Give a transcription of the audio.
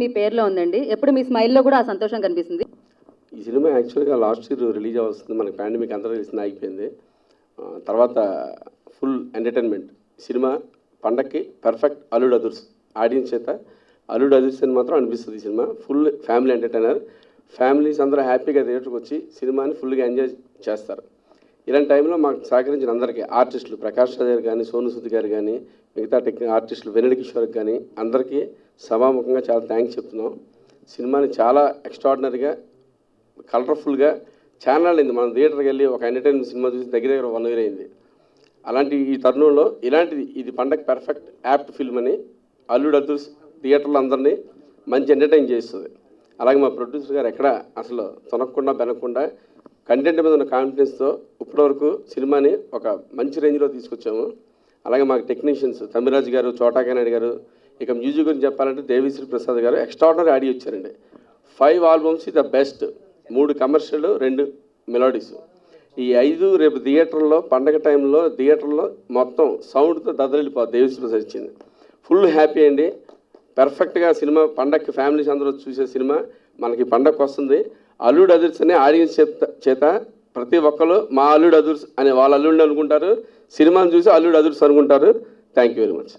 మీ పేరులో ఉందండి. ఎప్పుడు మీ స్మైల్లో కూడా ఆ సంతోషం కనిపిస్తుంది. ఈ సినిమా యాక్చువల్గా లాస్ట్ ఇయర్ రిలీజ్ అవ్వాల్సింది, మనకి పాండమిక్ అందరూ తెలిసింది, ఆగిపోయింది. తర్వాత ఫుల్ ఎంటర్టైన్మెంట్ సినిమా. పండక్కి పర్ఫెక్ట్ అల్లుడు అదుర్స్ ఆడియన్స్ చేత అల్లుడు అదుర్స్ అని మాత్రం అనిపిస్తుంది. ఈ cinema full family entertainer. Families అందరూ హ్యాపీగా థియేటర్కి వచ్చి సినిమాని ఫుల్గా ఎంజాయ్ చేస్తారు. ఇలాంటి టైంలో మాకు సహకరించిన అందరికీ, ఆర్టిస్టులు ప్రకాష్ రాజ్ గారు కానీ, సోను సూద్ గారు కానీ, మిగతా ఆర్టిస్టులు వెన్నెల కిషోర్కి కానీ అందరికీ సభాముఖంగా చాలా థ్యాంక్స్ చెప్తున్నాం. సినిమాని చాలా ఎక్స్ట్రాడినరీగా, కలర్ఫుల్గా ఛానల్ అయింది. మనం థియేటర్కి వెళ్ళి ఒక ఎంటర్టైన్మెంట్ సినిమా చూసి దగ్గర 1 year అయింది. అలాంటి ఈ తరుణంలో ఇలాంటిది, ఇది పండగ పర్ఫెక్ట్ యాప్ట్ ఫిల్మ్ అని అల్లుడు అదుర్స్ థియేటర్లో అందరినీ మంచి ఎంటర్టైన్ చేస్తుంది. అలాగే మా ప్రొడ్యూసర్ గారు ఎక్కడ అసలు తొనకుండా బెనకుండా కంటెంట్ మీద ఉన్న కాన్ఫిడెన్స్తో ఇప్పటివరకు సినిమాని ఒక మంచి రేంజ్లో తీసుకొచ్చాము. అలాగే మాకు టెక్నీషియన్స్ తమిరాజ్ గారు, చోటాకానాయుడు గారు, ఇక మ్యూజిక్ గురించి చెప్పాలంటే దేవిశ్రీ ప్రసాద్ గారు ఎక్స్ట్రాడినరీ ఆడియో ఇచ్చారండి. 5 albums the best, 3 commercial, 2 melodies. ఈ 5 రేపు థియేటర్లో పండగ టైంలో థియేటర్లో మొత్తం సౌండ్తో దదరిల్లిపోతుంది. దేవిశ్రీ ప్రసాద్ ఇచ్చింది. ఫుల్ హ్యాపీ అండి. పర్ఫెక్ట్గా సినిమా పండగకి ఫ్యామిలీస్ అందరూ చూసే సినిమా మనకి పండగకు వస్తుంది. అల్లుడు అదుర్స్ అనే ఆడియన్స్ చేత ప్రతి ఒక్కరు మా అల్లుడు అదుర్స్ అనే వాళ్ళ అల్లుడిని అనుకుంటారు. సినిమాని చూసి అల్లుడు అదుర్స్ అనుకుంటారు. Thank you very much.